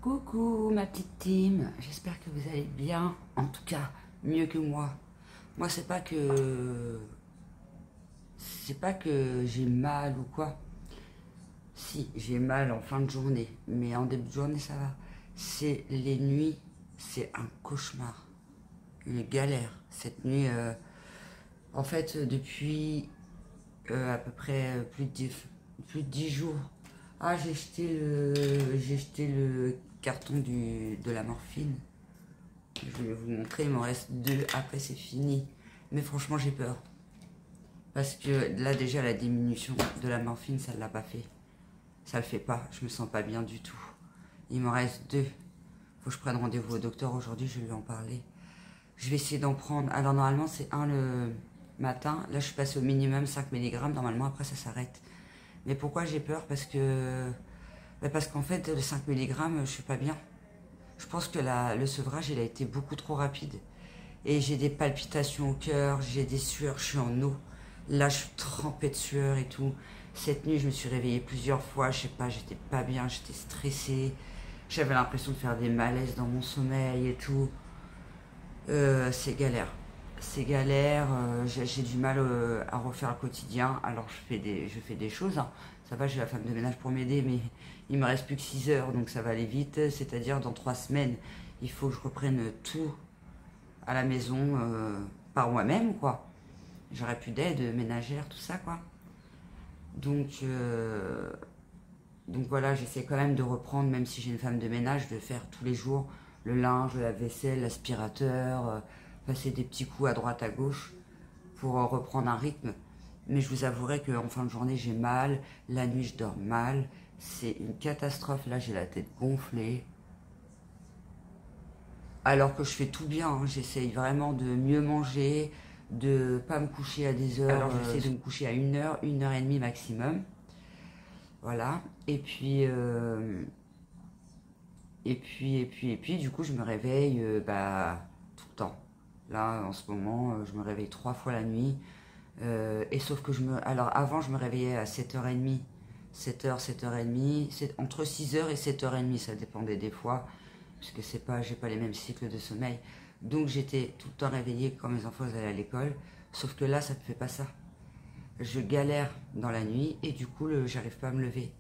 Coucou ma petite team, j'espère que vous allez bien, en tout cas mieux que moi. Moi c'est pas que j'ai mal ou quoi. Si, j'ai mal en fin de journée, mais en début de journée ça va. C'est les nuits, c'est un cauchemar, une galère. Cette nuit, en fait depuis à peu près plus de 10 jours. Ah, j'ai jeté le carton de la morphine. Je vais vous montrer, il m'en reste 2, après c'est fini. Mais franchement j'ai peur. Parce que là déjà la diminution de la morphine, ça ne l'a pas fait. Ça le fait pas, je me sens pas bien du tout. Il m'en reste 2. Faut que je prenne rendez-vous au docteur aujourd'hui, je vais lui en parler. Je vais essayer d'en prendre. Alors normalement c'est un le matin. Là je suis passée au minimum 5 mg. Normalement après ça s'arrête. Mais pourquoi j'ai peur? Parce qu'en fait, le 5 mg, je suis pas bien. Je pense que le sevrage, il a été beaucoup trop rapide. Et j'ai des palpitations au cœur, j'ai des sueurs, je suis en eau. Là, je suis trempée de sueur et tout. Cette nuit, je me suis réveillée plusieurs fois, je sais pas, j'étais pas bien, j'étais stressée. J'avais l'impression de faire des malaises dans mon sommeil et tout. C'est galère. C'est galère, j'ai du mal à refaire le quotidien. Alors je fais des choses, hein. Ça va, j'ai la femme de ménage pour m'aider, mais il me reste plus que 6 heures, donc ça va aller vite. C'est-à-dire dans 3 semaines, il faut que je reprenne tout à la maison par moi-même, quoi. J'aurais plus d'aide ménagère, tout ça, quoi. Donc voilà, j'essaie quand même de reprendre, même si j'ai une femme de ménage, de faire tous les jours le linge, la vaisselle, l'aspirateur, passer des petits coups à droite, à gauche, pour reprendre un rythme. Mais je vous avouerai qu'en fin de journée, j'ai mal. La nuit, je dors mal. C'est une catastrophe. Là, j'ai la tête gonflée. Alors que je fais tout bien, hein. J'essaye vraiment de mieux manger, de pas me coucher à des heures. Alors, j'essaie de me coucher à 1 heure, 1 heure et demie maximum. Voilà. Et puis, du coup, je me réveille tout le temps. Là, en ce moment, je me réveille 3 fois la nuit. Et sauf que alors avant, je me réveillais à 7h30. 7h, 7h30. C'est entre 6h et 7h30, ça dépendait des fois. Puisque j'ai pas les mêmes cycles de sommeil. Donc, j'étais tout le temps réveillée quand mes enfants allaient à l'école. Sauf que là, ça ne fait pas ça. Je galère dans la nuit et du coup, j'arrive pas à me lever.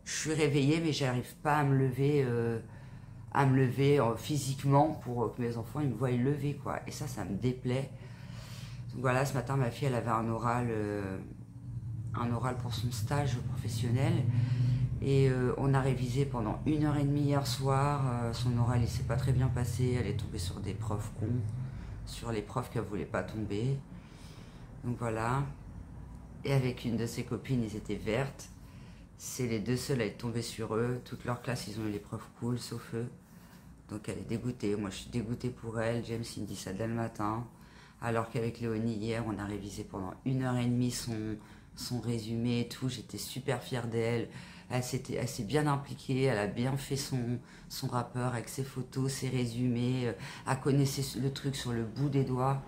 Je suis réveillée, mais j'arrive pas à me lever, physiquement pour que mes enfants ils me voient lever, quoi. Et ça me déplaît. Donc voilà, ce matin, ma fille, elle avait un oral pour son stage professionnel. Et on a révisé pendant 1 heure et demie hier soir. Son oral, il s'est pas très bien passé. Elle est tombée sur des profs cons, sur les profs qu'elle voulait pas tomber. Donc voilà. Et avec une de ses copines, ils étaient vertes. C'est les 2 seuls à être tombés sur eux. Toute leur classe, ils ont eu les profs cool, sauf eux. Donc elle est dégoûtée. Moi, je suis dégoûtée pour elle. James, il me dit ça dès le matin. Alors qu'avec Léonie, hier, on a révisé pendant 1 heure et demie son résumé et tout. J'étais super fière d'elle. Elle s'est bien impliquée. Elle a bien fait son rapport avec ses photos, ses résumés. Elle connaissait le truc sur le bout des doigts.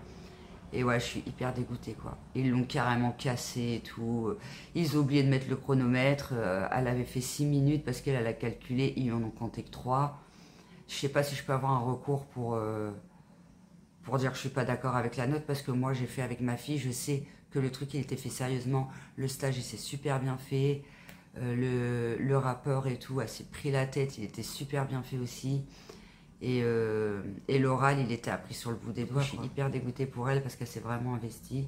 Et ouais, je suis hyper dégoûtée, quoi. Ils l'ont carrément cassé et tout. Ils ont oublié de mettre le chronomètre. Elle avait fait 6 minutes parce qu'elle a calculé. Ils en ont compté que 3. Je sais pas si je peux avoir un recours pour dire que je suis pas d'accord avec la note, parce que moi, j'ai fait avec ma fille. Je sais que le truc, il était fait sérieusement. Le stage, il s'est super bien fait. Le rapport et tout, elle s'est pris la tête. Il était super bien fait aussi. Et l'oral, il était appris sur le bout des doigts. Je suis hyper dégoûtée pour elle parce qu'elle s'est vraiment investie.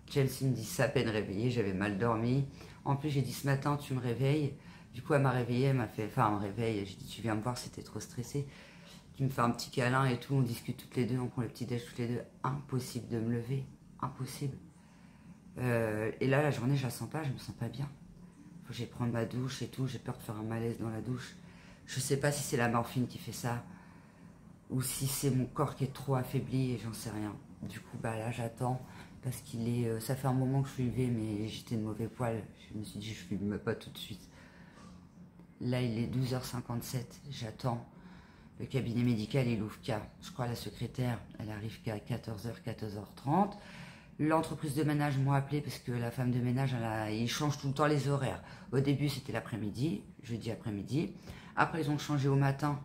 Chelsea me dit, ça à peine réveillée, j'avais mal dormi. En plus, j'ai dit, ce matin, tu me réveilles. Du coup, elle m'a réveillée, elle me réveille. J'ai dit, tu viens me voir, c'était trop stressé. Tu me fais un petit câlin et tout, on discute toutes les deux, on prend le petit déj toutes les deux. Impossible de me lever, impossible. Et là, la journée, je la sens pas, je me sens pas bien. Faut que j'aille prendre ma douche et tout, j'ai peur de faire un malaise dans la douche. Je sais pas si c'est la morphine qui fait ça, ou si c'est mon corps qui est trop affaibli et j'en sais rien. Du coup, là, j'attends parce ça fait un moment que je suis levée, mais j'étais de mauvais poil. Je me suis dit, je ne filme pas tout de suite. Là, il est 12h57, j'attends. Le cabinet médical, il ouvre je crois, la secrétaire, elle arrive qu'à 14h, 14h30. L'entreprise de ménage m'a appelé parce que la femme de ménage, il change tout le temps les horaires. Au début, c'était l'après-midi, jeudi après-midi. Après, ils ont changé au matin.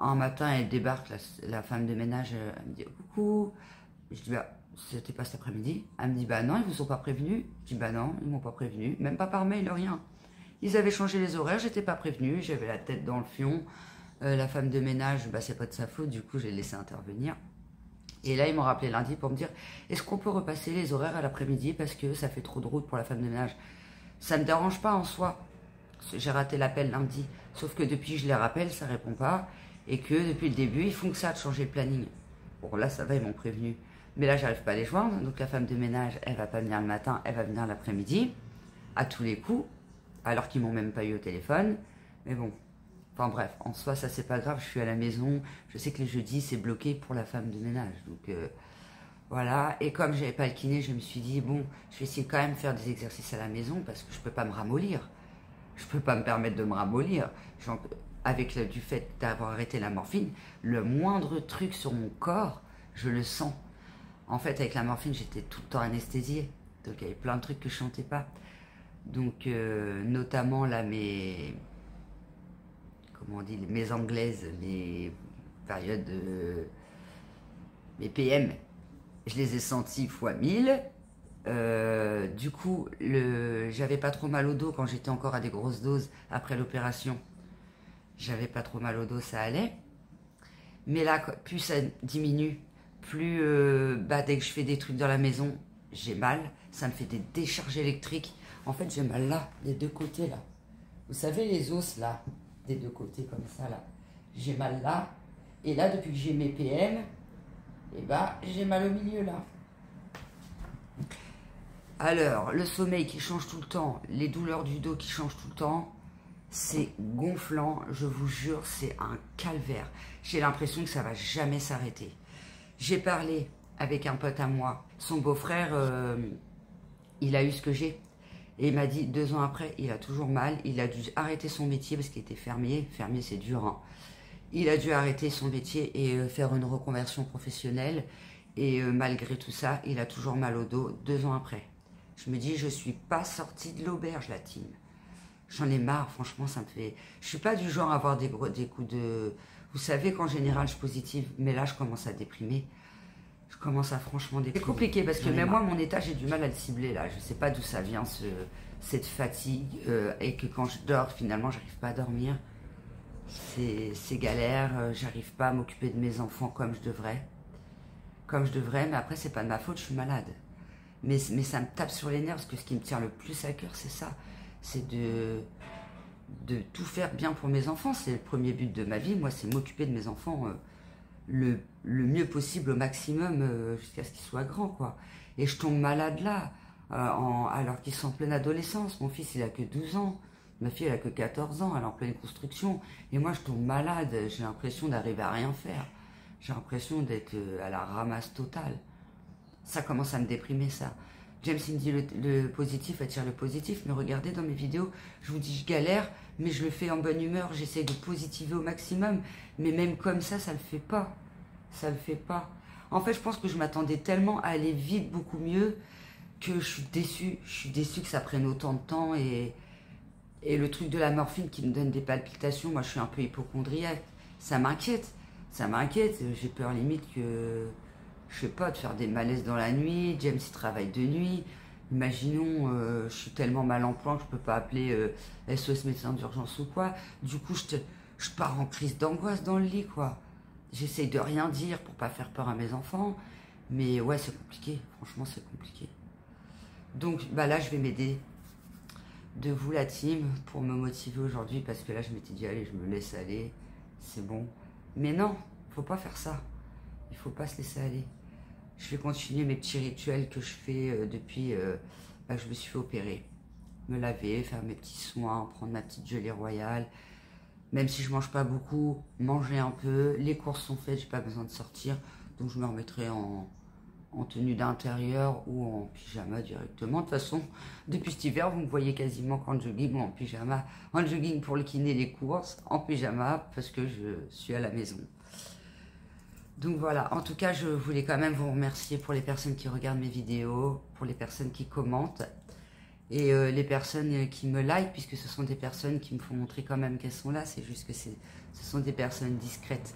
Un matin, elle débarque, la femme de ménage, elle me dit coucou. Je dis bah, c'était pas cet après-midi. Elle me dit bah non, ils vous ont pas prévenu. Je dis bah non, ils m'ont pas prévenu, même pas par mail, rien. Ils avaient changé les horaires, j'étais pas prévenue, j'avais la tête dans le fion. La femme de ménage, bah c'est pas de sa faute, du coup j'ai laissé intervenir. Et là, ils m'ont rappelé lundi pour me dire est-ce qu'on peut repasser les horaires à l'après-midi parce que ça fait trop de route pour la femme de ménage. Ça me dérange pas en soi. J'ai raté l'appel lundi. Sauf que depuis que je les rappelle, ça répond pas. Et que depuis le début, ils font que ça de changer le planning. Bon, là, ça va, ils m'ont prévenu. Mais là, j'arrive pas à les joindre. Donc la femme de ménage, elle va pas venir le matin, elle va venir l'après-midi. À tous les coups. Alors qu'ils m'ont même pas eu au téléphone. Mais bon. Enfin bref, en soi, ça c'est pas grave, je suis à la maison. Je sais que les jeudis, c'est bloqué pour la femme de ménage. Donc voilà. Et comme j'avais pas le kiné, je me suis dit, bon, je vais essayer quand même de faire des exercices à la maison parce que je peux pas me ramollir. Je peux pas me permettre de me ramollir. Avec du fait d'avoir arrêté la morphine, le moindre truc sur mon corps, je le sens. En fait, avec la morphine, j'étais tout le temps anesthésiée. Donc il y avait plein de trucs que je sentais pas. Donc notamment là, comment on dit, mes anglaises, mes périodes de... mes PM, je les ai senties fois 1000. Du coup, j'avais pas trop mal au dos quand j'étais encore à des grosses doses après l'opération. J'avais pas trop mal au dos, ça allait. Mais là, plus ça diminue, plus dès que je fais des trucs dans la maison, j'ai mal. Ça me fait des décharges électriques. En fait, j'ai mal là, des deux côtés là. Vous savez, les os là, des deux côtés comme ça là. J'ai mal là. Et là, depuis que j'ai mes PM, j'ai mal au milieu là. Alors, le sommeil qui change tout le temps, les douleurs du dos qui changent tout le temps, c'est gonflant, je vous jure, c'est un calvaire. J'ai l'impression que ça va jamais s'arrêter. J'ai parlé avec un pote à moi, son beau-frère, il a eu ce que j'ai. Et il m'a dit, 2 ans après, il a toujours mal, il a dû arrêter son métier parce qu'il était fermier. Fermier, c'est dur, hein. Il a dû arrêter son métier et faire une reconversion professionnelle. Et malgré tout ça, il a toujours mal au dos 2 ans après. Je me dis, je suis pas sortie de l'auberge, la team. J'en ai marre, franchement, ça me fait... Je suis pas du genre à avoir des coups de... Vous savez qu'en général, je suis positive, mais là, je commence à déprimer. Je commence à franchement déprimer. C'est compliqué parce que même moi, mon état, j'ai du mal à le cibler, là. Je sais pas d'où ça vient, cette fatigue, et que quand je dors, finalement, j'arrive pas à dormir. C'est galère, j'arrive pas à m'occuper de mes enfants comme je devrais. Mais après, c'est pas de ma faute, je suis malade. Mais ça me tape sur les nerfs, parce que ce qui me tient le plus à cœur, c'est ça. C'est de tout faire bien pour mes enfants. C'est le premier but de ma vie. Moi, c'est m'occuper de mes enfants le mieux possible, au maximum, jusqu'à ce qu'ils soient grands, quoi. Et je tombe malade là, alors qu'ils sont en pleine adolescence. Mon fils, il a que 12 ans. Ma fille, elle a que 14 ans. Elle est en pleine construction. Et moi, je tombe malade. J'ai l'impression d'arriver à rien faire. J'ai l'impression d'être à la ramasse totale. Ça commence à me déprimer, ça. James, il me dit le positif attire le positif. Mais regardez dans mes vidéos, je vous dis je galère, mais je le fais en bonne humeur. J'essaie de positiver au maximum. Mais même comme ça le fait pas. Ça le fait pas. En fait, je pense que je m'attendais tellement à aller vite, beaucoup mieux, que je suis déçue. Je suis déçue que ça prenne autant de temps. Et le truc de la morphine qui me donne des palpitations, moi je suis un peu hypocondriaque. Ça m'inquiète. Ça m'inquiète. J'ai peur limite que... Je sais pas, de faire des malaises dans la nuit. James, il travaille de nuit. Imaginons, je suis tellement mal en plan que je peux pas appeler SOS médecin d'urgence ou quoi. Du coup, je pars en crise d'angoisse dans le lit, quoi. J'essaye de rien dire pour pas faire peur à mes enfants. Mais ouais, c'est compliqué. Franchement, c'est compliqué. Donc, là, je vais m'aider de vous, la team, pour me motiver aujourd'hui. Parce que là, je m'étais dit, allez, je me laisse aller. C'est bon. Mais non, faut pas faire ça. Il faut pas se laisser aller. Je vais continuer mes petits rituels que je fais depuis que je me suis fait opérer. Me laver, faire mes petits soins, prendre ma petite gelée royale. Même si je mange pas beaucoup, manger un peu. Les courses sont faites, j'ai pas besoin de sortir. Donc je me remettrai en tenue d'intérieur ou en pyjama directement. De toute façon, depuis cet hiver, vous me voyez quasiment qu'en jogging ou en pyjama. En jogging pour le kiné, les courses, en pyjama parce que je suis à la maison. Donc voilà, en tout cas, je voulais quand même vous remercier pour les personnes qui regardent mes vidéos, pour les personnes qui commentent. Et les personnes qui me like, puisque ce sont des personnes qui me font montrer quand même qu'elles sont là, c'est juste que ce sont des personnes discrètes.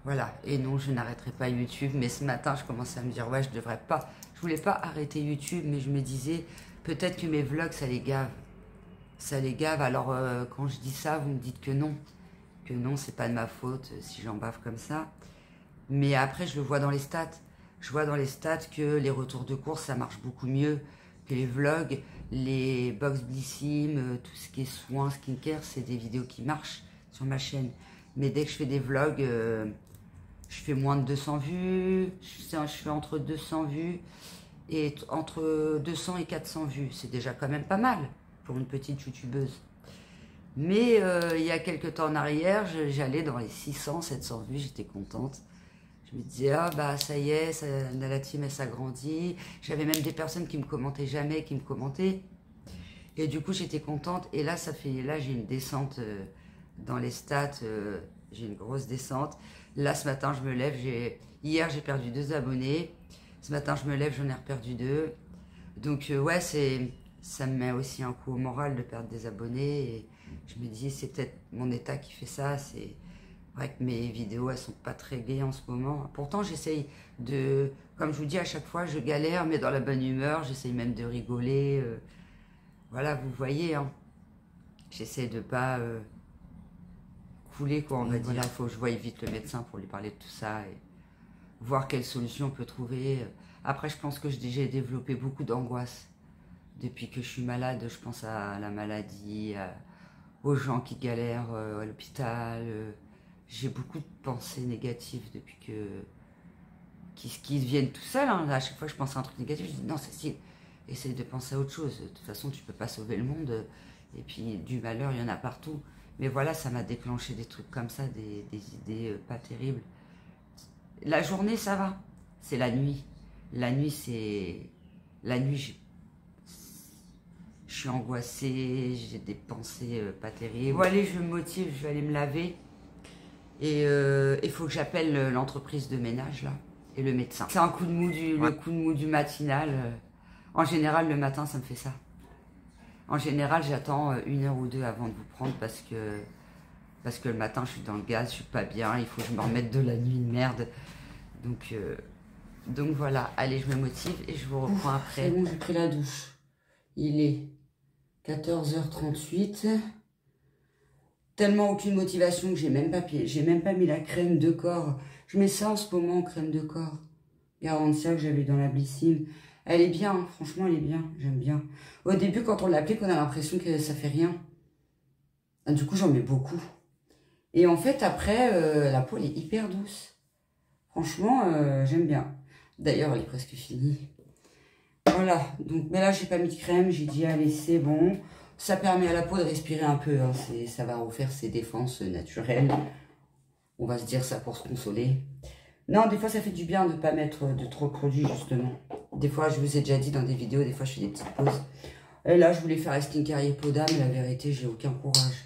Voilà, et non, je n'arrêterai pas YouTube, mais ce matin, je commençais à me dire, ouais, je devrais pas, je voulais pas arrêter YouTube, mais je me disais, peut-être que mes vlogs, ça les gave. Ça les gave, alors quand je dis ça, vous me dites que non, c'est pas de ma faute si j'en bave comme ça. Mais après, je le vois dans les stats. Je vois dans les stats que les retours de course, ça marche beaucoup mieux que les vlogs, les box blissim, tout ce qui est soins, skincare, c'est des vidéos qui marchent sur ma chaîne. Mais dès que je fais des vlogs, je fais moins de 200 vues, je fais entre 200 vues et entre 200 et 400 vues. C'est déjà quand même pas mal pour une petite youtubeuse. Mais il y a quelques temps en arrière, j'allais dans les 600, 700 vues, j'étais contente. Je me disais, ah bah ça y est, la team elle s'agrandit. J'avais même des personnes qui me commentaient jamais, qui me commentaient. Et du coup j'étais contente. Et là, là j'ai une descente dans les stats, j'ai une grosse descente. Là ce matin je me lève, hier j'ai perdu 2 abonnés. Ce matin je me lève, j'en ai reperdu 2. Donc ouais, ça me met aussi un coup au moral de perdre des abonnés. Et je me dis, c'est peut-être mon état qui fait ça. C'est vrai que mes vidéos, elles sont pas très gaies en ce moment. Pourtant, j'essaye de... Comme je vous dis, à chaque fois, je galère, mais dans la bonne humeur. J'essaye même de rigoler. Voilà, vous voyez. Hein. J'essaie de pas couler, quoi, on va dire. Il faut que je voie vite le médecin pour lui parler de tout ça. Et voir quelle solution on peut trouver. Après, je pense que j'ai développé beaucoup d'angoisse. Depuis que je suis malade, je pense à la maladie, aux gens qui galèrent à l'hôpital. J'ai beaucoup de pensées négatives depuis qui viennent tout seuls. Hein. À chaque fois que je pense à un truc négatif, je dis non, Cécile, essaye de penser à autre chose. De toute façon, tu peux pas sauver le monde. Et puis, du malheur, il y en a partout. Mais voilà, ça m'a déclenché des trucs comme ça, des idées pas terribles. La journée, ça va. C'est la nuit. La nuit, je suis angoissée, j'ai des pensées pas terribles. Bon, allez, je me motive, je vais aller me laver. Et il faut que j'appelle l'entreprise de ménage, là, et le médecin. C'est un coup de mou le coup de mou du matinal. En général, le matin, ça me fait ça. En général, j'attends 1 heure ou 2 avant de vous prendre parce que le matin, je suis dans le gaz, je suis pas bien, il faut que je me remette de la nuit de merde. Donc voilà, allez, je me motive et je vous reprends après. C'est bon, j'ai pris la douche. Il est 14h38. Tellement aucune motivation que j'ai même pas mis la crème de corps. Je mets ça en ce moment, crème de corps. Garantia que j'avais dans la Blissim. Elle est bien, hein. Franchement, elle est bien. J'aime bien. Au début, quand on l'applique, on a l'impression que ça fait rien. Du coup, j'en mets beaucoup. Et en fait, après, la peau, elle est hyper douce. Franchement, j'aime bien. D'ailleurs, elle est presque finie. Voilà. Donc, mais là, j'ai pas mis de crème. J'ai dit, allez, c'est bon. Ça permet à la peau de respirer un peu. Hein. Ça va refaire ses défenses naturelles. On va se dire ça pour se consoler. Non, des fois, ça fait du bien de ne pas mettre de trop de produits, justement. Des fois, je vous ai déjà dit dans des vidéos, des fois, je fais des petites pauses. Et là, je voulais faire la skincare Yepoda, mais la vérité, j'ai aucun courage.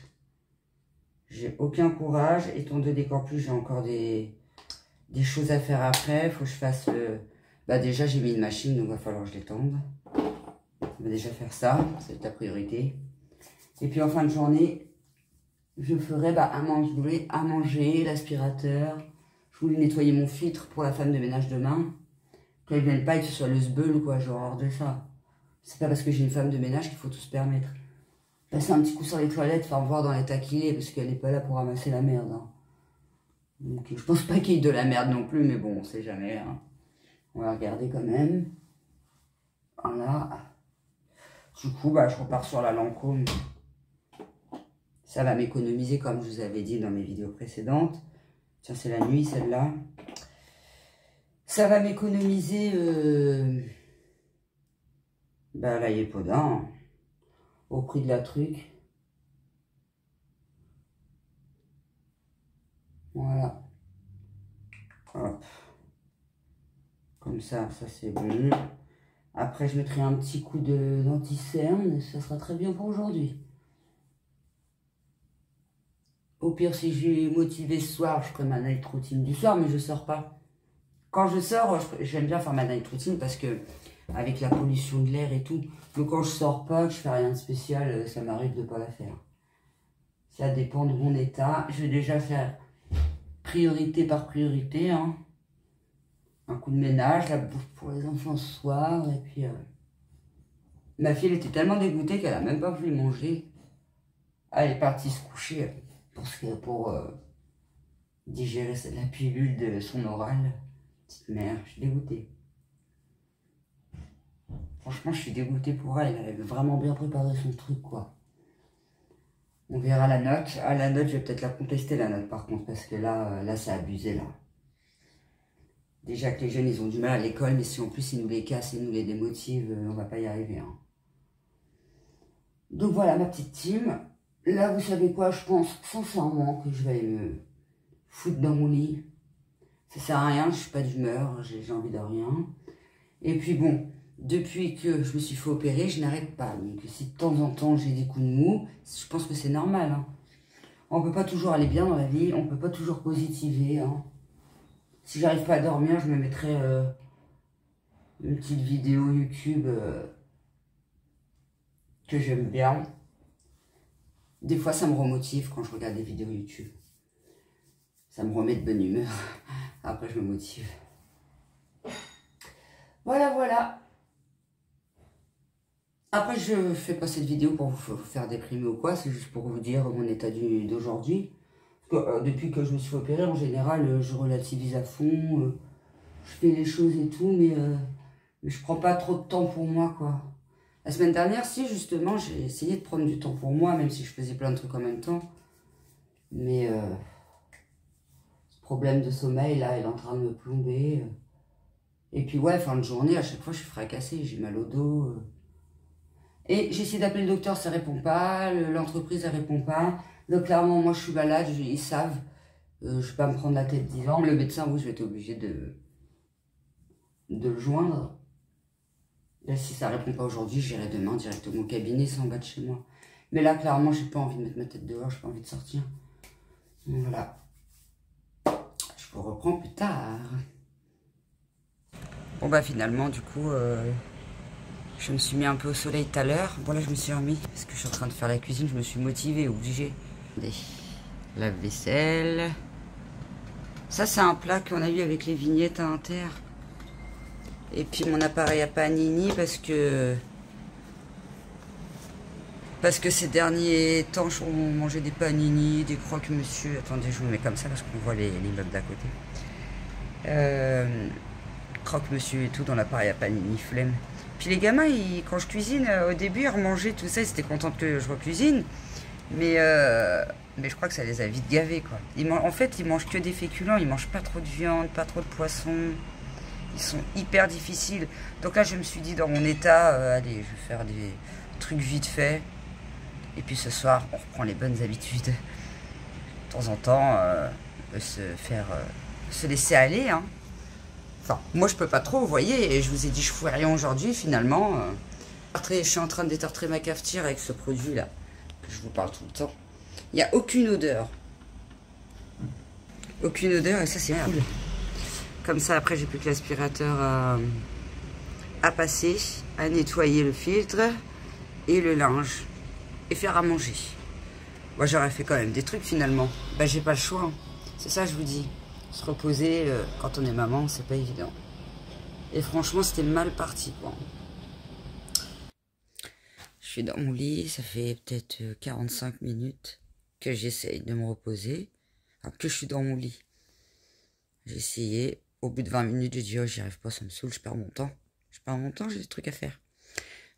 J'ai aucun courage. Étant donné qu'en plus, j'ai encore des choses à faire après. Il faut que je fasse... Bah déjà, j'ai mis une machine, donc il va falloir que je l'étende. On va déjà faire ça, c'est la priorité. Et puis en fin de journée, je ferai à manger, l'aspirateur. Je voulais nettoyer mon filtre pour la femme de ménage demain. Qu'elle ne vienne pas et que ce soit le sbeul ou quoi, j'ai horreur de ça. C'est pas parce que j'ai une femme de ménage qu'il faut tout se permettre. Passer un petit coup sur les toilettes, enfin voir dans l'état qu'il est, parce qu'elle n'est pas là pour ramasser la merde. Hein. Donc je pense pas qu'il y ait de la merde non plus, mais bon, on sait jamais. Hein. On va regarder quand même. Voilà. Du coup, je repars sur la Lancôme. Ça va m'économiser, comme je vous avais dit dans mes vidéos précédentes. Tiens, c'est la nuit, celle-là. Ça va m'économiser la Yepoda, hein, au prix de la truc. Voilà. Hop. Comme ça c'est bon. Après, je mettrai un petit coup d'anti-cerne. Ça sera très bien pour aujourd'hui. Au pire, si je suis motivée ce soir, je ferai ma night routine du soir, mais je sors pas. Quand je sors, j'aime bien faire ma night routine parce que avec la pollution de l'air et tout. Donc quand je sors pas, que je fais rien de spécial, ça m'arrive de pas la faire. Ça dépend de mon état. Je vais déjà faire priorité par priorité, hein. Un coup de ménage, la bouffe pour les enfants ce soir, et puis... Ma fille, elle était tellement dégoûtée qu'elle a même pas voulu manger. Elle est partie se coucher pour digérer la pilule de son oral. Petite mère, je suis dégoûtée. Franchement, je suis dégoûtée pour elle. Elle avait vraiment bien préparé son truc, quoi. On verra la note. Ah, la note, je vais peut-être la contester, la note, par contre, parce que là, c'est abusé, là. Déjà que les jeunes, ils ont du mal à l'école, mais si en plus, ils nous les cassent, ils nous les démotivent, on va pas y arriver, hein. Donc voilà, ma petite team. Là, vous savez quoi, je pense sincèrement que je vais me foutre dans mon lit. Ça sert à rien, je suis pas d'humeur, j'ai envie de rien. Et puis bon, depuis que je me suis fait opérer, je n'arrête pas. Donc si de temps en temps j'ai des coups de mou, je pense que c'est normal, hein. On peut pas toujours aller bien dans la vie, on peut pas toujours positiver, hein. Si j'arrive pas à dormir, je me mettrai une petite vidéo YouTube que j'aime bien. Des fois, ça me remotive quand je regarde des vidéos YouTube. Ça me remet de bonne humeur. Après, je me motive. Voilà, voilà. Après, je fais pas cette vidéo pour vous faire déprimer ou quoi. C'est juste pour vous dire mon état d'aujourd'hui. Depuis que je me suis opérée, en général, je relativise à fond. Je fais les choses et tout, mais je prends pas trop de temps pour moi, quoi. La semaine dernière, si, justement, j'ai essayé de prendre du temps pour moi, même si je faisais plein de trucs en même temps. Mais ce problème de sommeil, là, il est en train de me plomber. Et puis, ouais, fin de journée, à chaque fois, je suis fracassée, j'ai mal au dos. Et j'ai essayé d'appeler le docteur, ça répond pas. L'entreprise, elle répond pas. Donc, clairement, moi, je suis malade, ils savent. Je vais pas me prendre la tête 10 ans. Le médecin, vous, je vais être obligée de le joindre. Là, si ça répond pas aujourd'hui, j'irai demain directement au cabinet, c'est en bas de chez moi. Mais là, clairement, j'ai pas envie de mettre ma tête dehors, j'ai pas envie de sortir. Donc, voilà. Je vous reprends plus tard. Bon, bah, finalement, du coup, je me suis mis un peu au soleil tout à l'heure. Bon, là, je me suis remis parce que je suis en train de faire la cuisine, je me suis motivée, obligée. Lave-vaisselle. Ça, c'est un plat qu'on a eu avec les vignettes à Inter. Et puis mon appareil à panini parce que ces derniers temps on mangeait des panini, des croque-monsieur. Attendez, je vous mets comme ça parce qu'on voit les meubles d'à côté. Croque-monsieur et tout dans l'appareil à panini, flemme. Puis les gamins, quand je cuisine, au début, ils remangeaient tout ça, ils étaient contents que je recuisine. Mais je crois que ça les a vite gavés, quoi. En fait, ils mangent que des féculents, ils mangent pas trop de viande, pas trop de poisson. Ils sont hyper difficiles. Donc là, je me suis dit, dans mon état, allez, je vais faire des trucs vite fait. Et puis ce soir, on reprend les bonnes habitudes. De temps en temps, on peut se laisser aller, hein. Enfin, moi, je peux pas trop, vous voyez. Et je vous ai dit, je fous rien aujourd'hui, finalement. Je suis en train de détartrer ma cafetière avec ce produit-là. Je vous parle tout le temps. Il n'y a aucune odeur. Aucune odeur, et ça, c'est cool. Comme ça, après, j'ai plus que l'aspirateur à passer, à nettoyer le filtre et le linge et faire à manger. Moi, j'aurais fait quand même des trucs finalement. Bah, j'ai pas le choix, hein. C'est ça, je vous dis. Se reposer quand on est maman, c'est pas évident. Et franchement, c'était mal parti, quoi. Je suis dans mon lit, ça fait peut-être 45 minutes que j'essaye de me reposer. Enfin, que je suis dans mon lit. J'ai essayé. Au bout de 20 minutes, j'ai dit, oh, j'y arrive pas, ça me saoule, je perds mon temps. Je perds mon temps, j'ai des trucs à faire.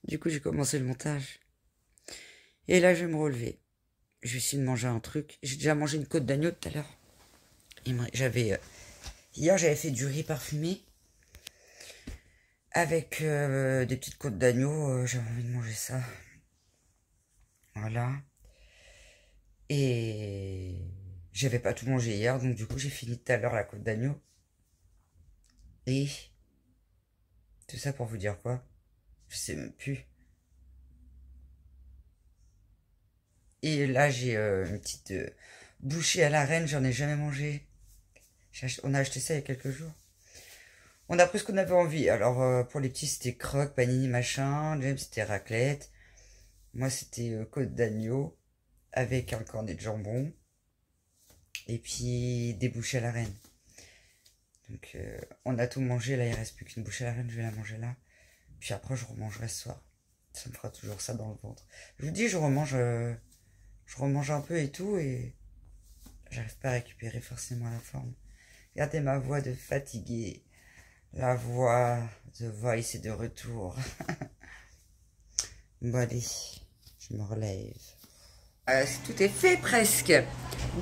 Du coup, j'ai commencé le montage. Et là, je vais me relever. Je vais essayer de manger un truc. J'ai déjà mangé une côte d'agneau tout à l'heure. Hier, j'avais fait du riz parfumé. Avec des petites côtes d'agneau. J'avais envie de manger ça. Voilà. Et j'avais pas tout mangé hier, donc du coup, j'ai fini tout à l'heure la côte d'agneau. Et tout ça pour vous dire quoi? Je sais même plus. Et là, j'ai une petite bouchée à la reine, j'en ai jamais mangé. On a acheté ça il y a quelques jours. On a pris ce qu'on avait envie. Alors, pour les petits, c'était croque, panini, machin. James, c'était raclette. Moi, c'était côte d'agneau avec un cornet de jambon. Et puis, des bouchées à la reine. Donc, on a tout mangé. Là, il reste plus qu'une bouchée à la reine. Je vais la manger là. Puis après, je remangerai ce soir. Ça me fera toujours ça dans le ventre. Je vous dis, je remange un peu et tout. Et j'arrive pas à récupérer forcément la forme. Regardez ma voix de fatiguée. La voix de Voice est de retour. Bon allez, je me relève. Tout est fait presque.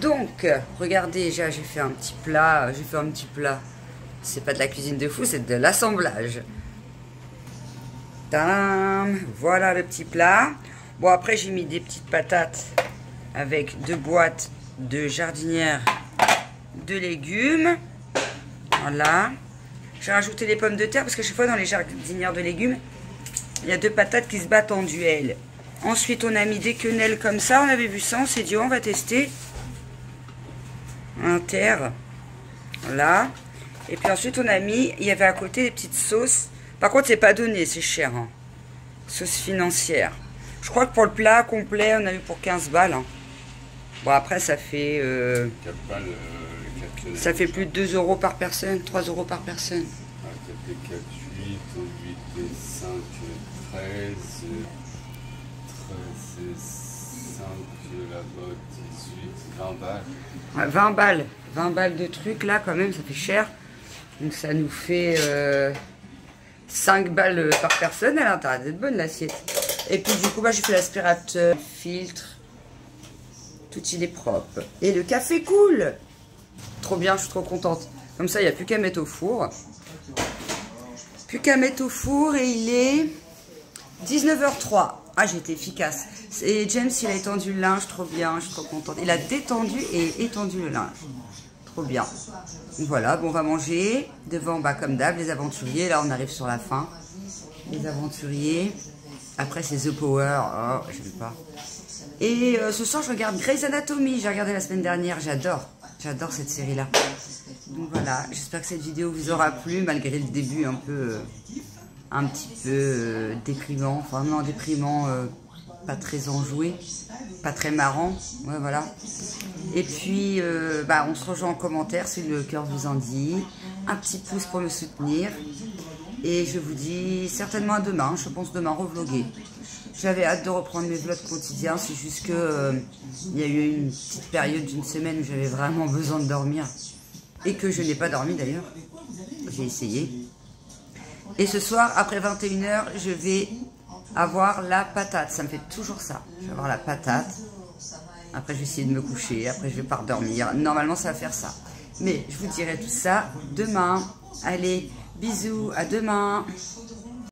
Donc, regardez, déjà j'ai fait un petit plat. C'est pas de la cuisine de fou, c'est de l'assemblage. Tadam, voilà le petit plat. Bon, après j'ai mis des petites patates avec 2 boîtes de jardinière de légumes. Voilà. J'ai rajouté les pommes de terre parce que chaque fois dans les jardinières de légumes, il y a 2 patates qui se battent en duel. Ensuite, on a mis des quenelles comme ça. On avait vu ça, on s'est dit, on va tester. Inter. Voilà. Et puis ensuite, on a mis, il y avait à côté des petites sauces. Par contre, c'est pas donné, c'est cher. Hein. Sauce financière. Je crois que pour le plat complet, on a eu pour 15 balles. Hein. Bon, après, ça fait... 4 balles, ça fait plus de 2 euros par personne, 3 euros par personne. 4 et 4, 8, 8 et 5, 13, 13 et 5, là-bas, 18, 20 balles. Ouais, 20 balles de trucs, là, quand même, ça fait cher. Donc, ça nous fait 5 balles par personne. Elle a intérêt d'être bonne, l'assiette. Et puis, du coup, bah, j'ai fait l'aspirateur, filtre. Tout il est propre. Et le café coule. Trop bien, je suis trop contente. Comme ça, il n'y a plus qu'à mettre au four. Plus qu'à mettre au four et il est 19h03. Ah, j'ai été efficace. Et James, il a étendu le linge, trop bien, je suis trop contente. Il a détendu et étendu le linge. Trop bien. Donc voilà, bon, on va manger. Devant, bah, comme d'hab, les aventuriers. Là, on arrive sur la fin. Les aventuriers. Après, c'est The Power. Oh, j'aime pas. Et ce soir, je regarde Grey's Anatomy. J'ai regardé la semaine dernière. J'adore. J'adore cette série-là. Donc voilà, j'espère que cette vidéo vous aura plu, malgré le début un petit peu déprimant. Enfin non, déprimant, pas très enjoué, pas très marrant. Ouais, voilà. Et puis, bah, on se rejoint en commentaire si le cœur vous en dit. Un petit pouce pour me soutenir. Et je vous dis certainement à demain. Je pense demain revloguer. J'avais hâte de reprendre mes vlogs quotidiens, c'est juste que il y a eu une petite période d'une semaine où j'avais vraiment besoin de dormir. Et que je n'ai pas dormi d'ailleurs. J'ai essayé. Et ce soir, après 21h, je vais avoir la patate. Ça me fait toujours ça. Je vais avoir la patate. Après, je vais essayer de me coucher. Après, je vais pas redormir. Normalement, ça va faire ça. Mais je vous dirai tout ça demain. Allez, bisous, à demain.